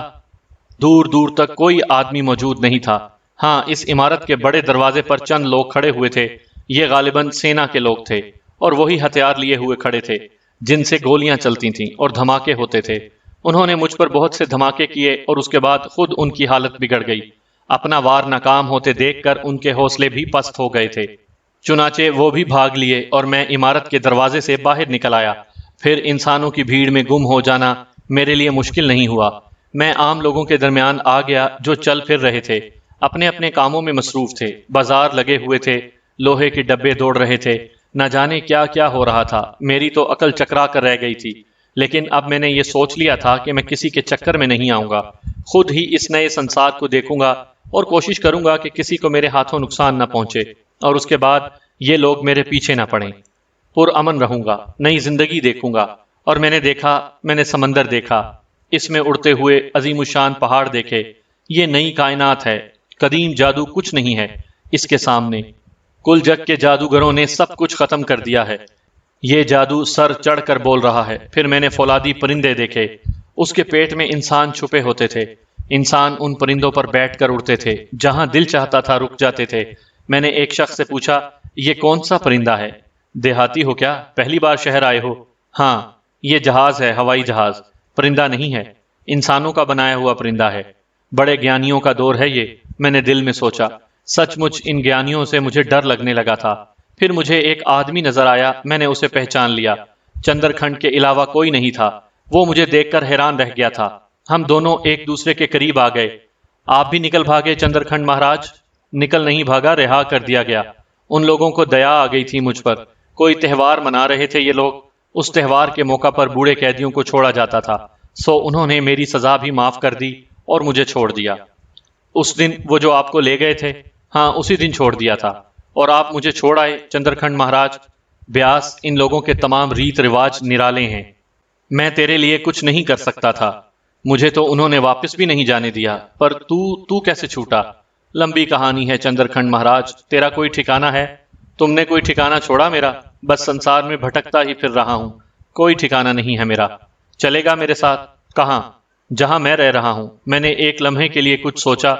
Speaker 1: दूर दूर तक कोई आदमी मौजूद नहीं था। हाँ, इस इमारत के बड़े दरवाजे पर चंद लोग खड़े हुए थे। ये गालिबन सेना के लोग थे और वही हथियार लिए हुए खड़े थे जिनसे गोलियां चलती थीं और धमाके होते थे। उन्होंने मुझ पर बहुत से धमाके किए और उसके बाद खुद उनकी हालत बिगड़ गई। अपना वार नाकाम होते देखकर उनके हौसले भी पस्त हो गए थे। चुनाचे वो भी भाग लिए और मैं इमारत के दरवाजे से बाहर निकल आया। फिर इंसानों की भीड़ में गुम हो जाना मेरे लिए मुश्किल नहीं हुआ। मैं आम लोगों के दरमियान आ गया जो चल फिर रहे थे, अपने अपने कामों में मसरूफ थे। बाजार लगे हुए थे, लोहे के डब्बे दौड़ रहे थे। न जाने क्या क्या हो रहा था। मेरी तो अकल चकरा कर रह गई थी। लेकिन अब मैंने ये सोच लिया था कि मैं किसी के चक्कर में नहीं आऊंगा। खुद ही इस नए संसार को देखूंगा और कोशिश करूंगा कि किसी को मेरे हाथों नुकसान न पहुंचे और उसके बाद ये लोग मेरे पीछे न पड़ें। पुरअमन रहूंगा, नई जिंदगी देखूंगा। और मैंने देखा, मैंने समंदर देखा, इसमें उड़ते हुए अजीमुशान पहाड़ देखे। ये नई कायनात है। कदीम जादू कुछ नहीं है इसके सामने। कुल जग के जादूगरों ने सब कुछ खत्म कर दिया है। ये जादू सर चढ़कर बोल रहा है। फिर मैंने फौलादी परिंदे देखे, उसके पेट में इंसान छुपे होते थे। इंसान उन परिंदों पर बैठकर उड़ते थे, जहां दिल चाहता था रुक जाते थे। मैंने एक शख्स से पूछा, ये कौन सा परिंदा है? देहाती हो क्या? पहली बार शहर आए हो? हाँ, ये जहाज है, हवाई जहाज। परिंदा नहीं है, इंसानों का बनाया हुआ परिंदा है। बड़े ज्ञानियों का दौर है ये, मैंने दिल में सोचा। सचमुच इन ज्ञानियों से मुझे डर लगने लगा था। फिर मुझे एक आदमी नजर आया, मैंने उसे पहचान लिया। चंद्रखंड के अलावा कोई नहीं था। वो मुझे देखकर हैरान रह गया था। हम दोनों एक दूसरे के करीब आ गए। आप भी निकल भागे चंद्रखंड महाराज? निकल नहीं भागा, रिहा कर दिया गया। उन लोगों को दया आ गई थी मुझ पर। कोई त्यौहार मना रहे थे ये लोग। उस त्यौहार के मौका पर बूढ़े कैदियों को छोड़ा जाता था, सो उन्होंने मेरी सजा भी माफ कर दी और मुझे छोड़ दिया। उस दिन वो जो आपको ले गए थे, हाँ उसी दिन छोड़ दिया था। और आप मुझे छोड़ आए चंद्रखंड महाराज। ब्यास, इन लोगों के तमाम रीत रिवाज निराले हैं। मैं तेरे लिए कुछ नहीं कर सकता था। मुझे तो उन्होंने वापस भी नहीं जाने दिया, पर तू तू कैसे छूटा? लंबी कहानी है चंद्रखंड महाराज। तेरा कोई ठिकाना है? तुमने कोई ठिकाना छोड़ा मेरा? बस संसार में भटकता ही फिर रहा हूं। कोई ठिकाना नहीं है मेरा। चलेगा मेरे साथ? कहाँ? जहां मैं रह रहा हूं। मैंने एक लम्हे के लिए कुछ सोचा।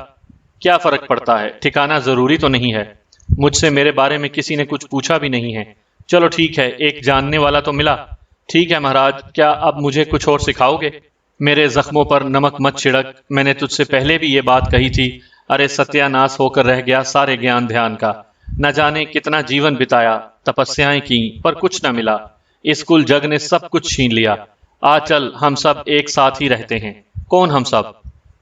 Speaker 1: क्या फर्क पड़ता है, ठिकाना जरूरी तो नहीं है। मुझसे मेरे बारे में किसी ने कुछ पूछा भी नहीं है। चलो ठीक है, एक जानने वाला तो मिला। ठीक है महाराज, क्या अब मुझे कुछ और सिखाओगे? मेरे जख्मों पर नमक मत छिड़क। मैंने तुझसे पहले भी ये बात कही थी। अरे सत्यानाश होकर रह गया सारे ज्ञान ध्यान का। न जाने कितना जीवन बिताया, तपस्याएं की, पर कुछ न मिला। इस कुल जग ने सब कुछ छीन लिया। आ चल, हम सब एक साथ ही रहते हैं। कौन हम सब?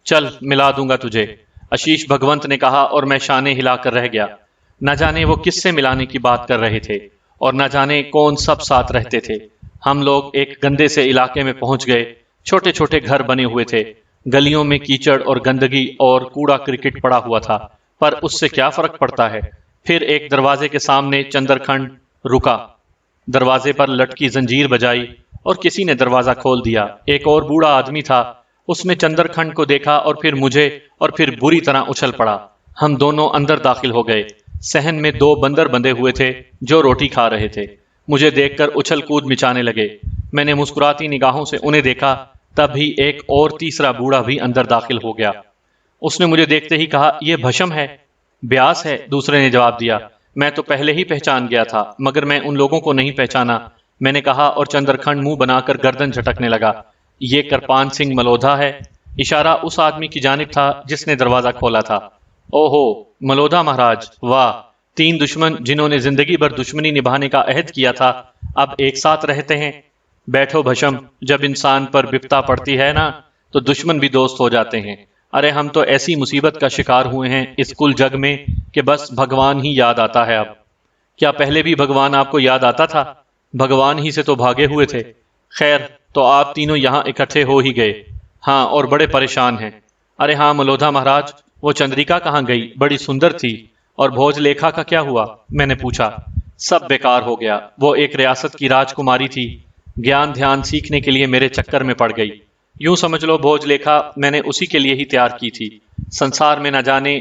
Speaker 1: चल, मिला दूंगा तुझे, आशीष भगवंत ने कहा, और मैं शाने हिलाकर रह गया। न जाने वो किससे मिलाने की बात कर रहे थे, और न जाने कौन सब साथ रहते थे। हम लोग एक गंदे से इलाके में पहुंच गए। छोटे छोटे घर बने हुए थे। गलियों में कीचड़ और गंदगी और कूड़ा क्रिकेट पड़ा हुआ था, पर उससे क्या फर्क पड़ता है। फिर एक दरवाजे के सामने चंद्रखंड रुका। दरवाजे पर लटकी जंजीर बजाई और किसी ने दरवाजा खोल दिया। एक और बूढ़ा आदमी था। उसने चंद्रखंड को देखा और फिर मुझे, और फिर बुरी तरह उछल पड़ा। हम दोनों अंदर दाखिल हो गए। सहन में दो बंदर बंधे हुए थे जो रोटी खा रहे थे। मुझे देखकर उछल कूद मिचाने लगे। मैंने मुस्कुराती निगाहों से उन्हें देखा। तभी एक और तीसरा बूढ़ा भी अंदर दाखिल हो गया। उसने मुझे देखते ही कहा, यह भशम है। ब्यास है, दूसरे ने जवाब दिया। मैं तो पहले ही पहचान गया था, मगर मैं उन लोगों को नहीं पहचाना, मैंने कहा, और चंद्रखंड मुंह बनाकर गर्दन झटकने लगा। ये कृपान सिंह मल्होत्रा है। इशारा उस आदमी की जानिब था जिसने दरवाजा खोला था। ओहो, मल्होत्रा महाराज, वाह! 3 दुश्मन जिन्होंने जिंदगी भर दुश्मनी निभाने का अहद किया था, अब एक साथ रहते हैं। बैठो भशम, जब इंसान पर विपता पड़ती है ना, तो दुश्मन भी दोस्त हो जाते हैं। अरे हम तो ऐसी मुसीबत का शिकार हुए हैं इस कुल जग में कि बस भगवान ही याद आता है अब। क्या पहले भी भगवान आपको याद आता था? भगवान ही से तो भागे हुए थे। खैर, तो आप तीनों यहाँ इकट्ठे हो ही गए। हाँ, और बड़े परेशान हैं। अरे हाँ मल्होत्रा महाराज, वो चंद्रिका कहाँ गई? बड़ी सुंदर थी। और भोजलेखा का क्या हुआ? मैंने पूछा। सब बेकार हो गया। वो एक रियासत की राजकुमारी थी। ज्ञान ध्यान सीखने के लिए मेरे चक्कर में पड़ गई। यूं समझ लो भोजलेखा मैंने उसी के लिए ही तैयार की थी। संसार में न जाने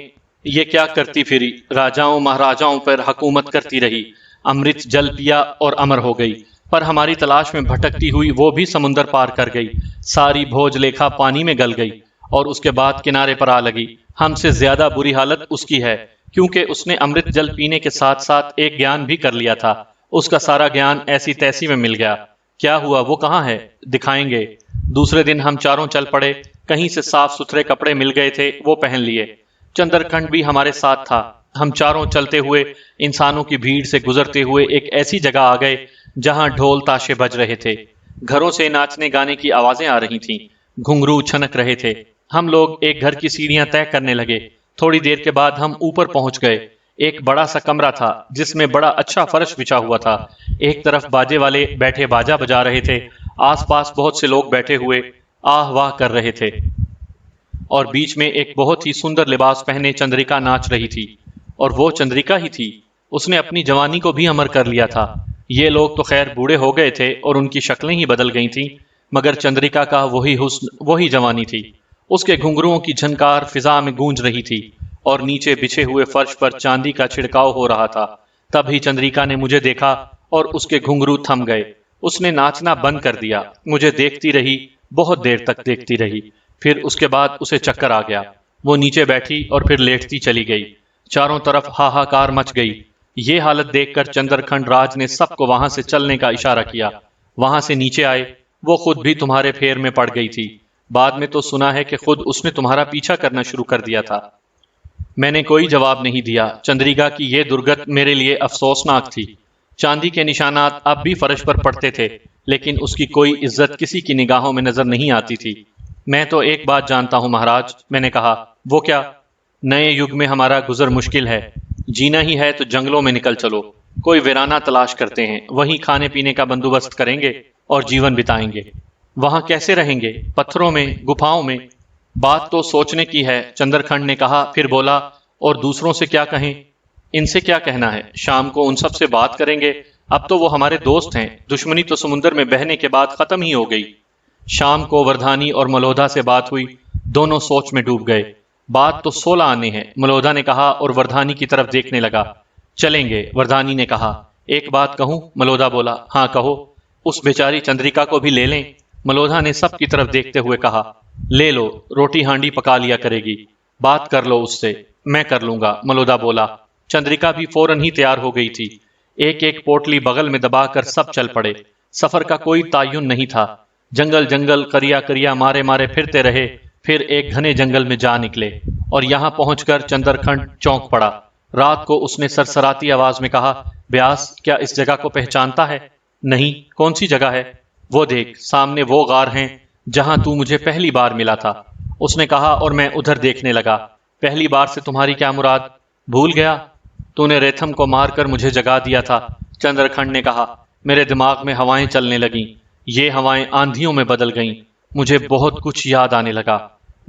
Speaker 1: ये क्या करती फिरी, राजाओं महाराजाओं पर हुकूमत करती रही, अमृत जल पिया और अमर हो गई। पर हमारी तलाश में भटकती हुई वो भी समुंदर पार कर गई। सारी भोजलेखा पानी में गल गई और उसके बाद किनारे पर आ लगी। हमसे ज्यादा बुरी हालत उसकी है, क्योंकि उसने अमृत जल पीने के साथ साथ एक ज्ञान भी कर लिया था। उसका सारा ज्ञान ऐसी तैसी में मिल गया। क्या हुआ? वो कहाँ है? दिखाएंगे। दूसरे दिन हम चारों चल पड़े। कहीं से साफ सुथरे कपड़े मिल गए थे, वो पहन लिए। चंद्रखंड भी हमारे साथ था। हम चारों चलते हुए इंसानों की भीड़ से गुजरते हुए एक ऐसी जगह आ गए जहां ढोल ताशे बज रहे थे। घरों से नाचने गाने की आवाजें आ रही थीं। घुंघरू छनक रहे थे। हम लोग एक घर की सीढ़ियां तय करने लगे। थोड़ी देर के बाद हम ऊपर पहुंच गए। एक बड़ा सा कमरा था जिसमें बड़ा अच्छा फर्श बिछा हुआ था। एक तरफ बाजे वाले बैठे बाजा बजा रहे थे। आसपास बहुत से लोग बैठे हुए आह वाह कर रहे थे, और बीच में एक बहुत ही सुंदर लिबास पहने चंद्रिका नाच रही थी। और वो चंद्रिका ही थी। उसने अपनी जवानी को भी अमर कर लिया था। ये लोग तो खैर बूढ़े हो गए थे और उनकी शक्लें ही बदल गई थीं, मगर चंद्रिका का वही हुस्न, वही जवानी थी। उसके घुंघरुओं की झनकार फिजा में गूंज रही थी और नीचे बिछे हुए फर्श पर चांदी का छिड़काव हो रहा था। तभी चंद्रिका ने मुझे देखा और उसके घुंघरू थम गए। उसने नाचना बंद कर दिया। मुझे देखती रही, बहुत देर तक देखती रही। फिर उसके बाद उसे चक्कर आ गया। वो नीचे बैठी और फिर लेटती चली गई। चारों तरफ हाहाकार मच गई। ये हालत देखकर चंद्रखंड राज ने सबको वहां से चलने का इशारा किया। वहां से नीचे आए। वो खुद भी तुम्हारे फेर में पड़ गई थी। बाद में तो सुना है कि खुद उसने तुम्हारा पीछा करना शुरू कर दिया था। मैंने कोई जवाब नहीं दिया। चंद्रिका की यह दुर्गत मेरे लिए अफसोसनाक थी। चांदी के निशानात अब भी फर्श पर पड़ते थे, लेकिन उसकी कोई इज्जत किसी की निगाहों में नजर नहीं आती थी। मैं तो एक बात जानता हूं महाराज, मैंने कहा। वो क्या? नए युग में हमारा गुजर मुश्किल है। जीना ही है तो जंगलों में निकल चलो। कोई वीराना तलाश करते हैं, वहीं खाने पीने का बंदोबस्त करेंगे और जीवन बिताएंगे। वहां कैसे रहेंगे? पत्थरों में, गुफाओं में? बात तो सोचने की है, चंद्रखंड ने कहा। फिर बोला, और दूसरों से क्या कहें? इनसे क्या कहना है, शाम को उन सब से बात करेंगे। अब तो वो हमारे दोस्त हैं, दुश्मनी तो समुंदर में बहने के बाद खत्म ही हो गई। शाम को वर्धानी और मलोधा से बात हुई। दोनों सोच में डूब गए। बात तो 16 आने हैं, मलोधा ने कहा और वर्धानी की तरफ देखने लगा। चलेंगे, वर्धानी ने कहा। एक बात कहूं? मलोधा बोला। हाँ कहो। उस बेचारी चंद्रिका को भी ले लें? मलोधा ने सब की तरफ देखते हुए कहा। ले लो, रोटी हांडी पका लिया करेगी। बात कर लो उससे। मैं कर लूंगा, मलोधा बोला। चंद्रिका भी फौरन ही तैयार हो गई थी। एक एक पोटली बगल में दबाकर सब चल पड़े। सफर का कोई तायुन नहीं था। जंगल जंगल करिया करिया मारे मारे फिरते रहे। फिर एक घने जंगल में जा निकले और यहाँ पहुंचकर चंद्रखंड चौंक पड़ा। रात को उसने सरसराती आवाज में कहा, ब्यास, क्या इस जगह को पहचानता है? नहीं, कौन सी जगह है? वो देख, सामने वो गार हैं जहां तू मुझे पहली बार मिला था, उसने कहा और मैं उधर देखने लगा। पहली बार से तुम्हारी क्या मुराद? भूल गया? तूने रेथम को मारकर मुझे जगा दिया था, चंद्रखंड ने कहा। मेरे दिमाग में हवाएं चलने लगीं। ये हवाएं आंधियों में बदल गईं। मुझे बहुत कुछ याद आने लगा।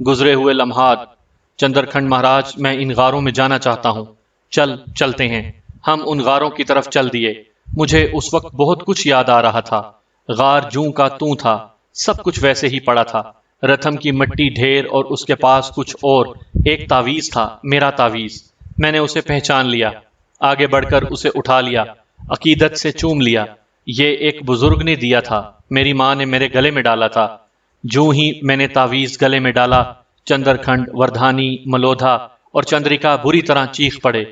Speaker 1: गुजरे हुए लम्हात। चंद्रखंड महाराज, मैं इन गारों में जाना चाहता हूँ। चलते हैं। हम उन गारों की तरफ चल दिए। मुझे उस वक्त बहुत कुछ याद आ रहा था। गार जूं का तू था, सब कुछ वैसे ही पड़ा था। रथम की मिट्टी ढेर और उसके पास कुछ और, एक तावीज था, मेरा तावीज। मैंने उसे पहचान लिया। आगे बढ़कर उसे उठा लिया, अकीदत से चूम लिया। ये एक बुजुर्ग ने दिया था, मेरी माँ ने मेरे गले में डाला था। जूं ही मैंने तावीज गले में डाला, चंद्रखंड, वर्धानी, मलोधा और चंद्रिका बुरी तरह चीख पड़े।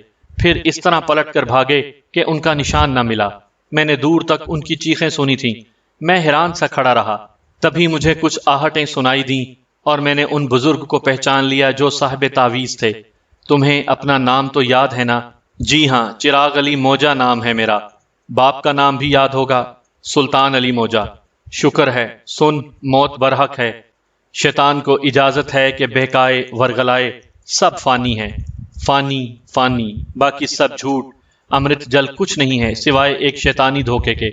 Speaker 1: फिर इस तरह पलट कर भागे कि उनका निशान न मिला। मैंने दूर तक उनकी चीखें सुनी थीं। मैं हैरान सा खड़ा रहा। तभी मुझे कुछ आहटें सुनाई दी और मैंने उन बुजुर्ग को पहचान लिया जो साहिब तावीज थे। तुम्हें अपना नाम तो याद है ना? जी हाँ, चिराग अली मौजा नाम है मेरा। बाप का नाम भी याद होगा, सुल्तान अली मौजा। शुक्र है, सुन, मौत बरहक है। शैतान को इजाजत है कि बहकाए वरगलाए। सब फानी है, फानी फानी, बाकी सब झूठ। अमृत जल कुछ नहीं है सिवाय एक शैतानी धोखे के।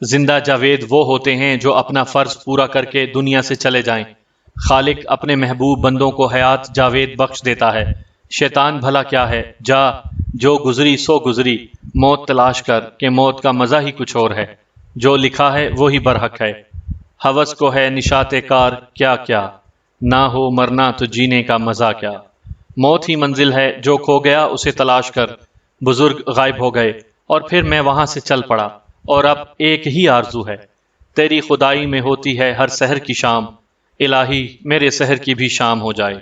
Speaker 1: जिंदा जावेद वो होते हैं जो अपना फर्ज पूरा करके दुनिया से चले जाएं। खालिक अपने महबूब बंदों को हयात जावेद बख्श देता है। शैतान भला क्या है? जा, जो गुजरी सो गुजरी। मौत तलाश कर के मौत का मजा ही कुछ और है। जो लिखा है वो ही बरहक है। हवस को है निशाते कार क्या क्या, ना हो मरना तो जीने का मजा क्या। मौत ही मंजिल है, जो खो गया उसे तलाश कर। बुजुर्ग गायब हो गए और फिर मैं वहां से चल पड़ा। और अब एक ही आरजू है, तेरी खुदाई में होती है हर सहर की शाम। इलाही, मेरे सहर की भी शाम हो जाए।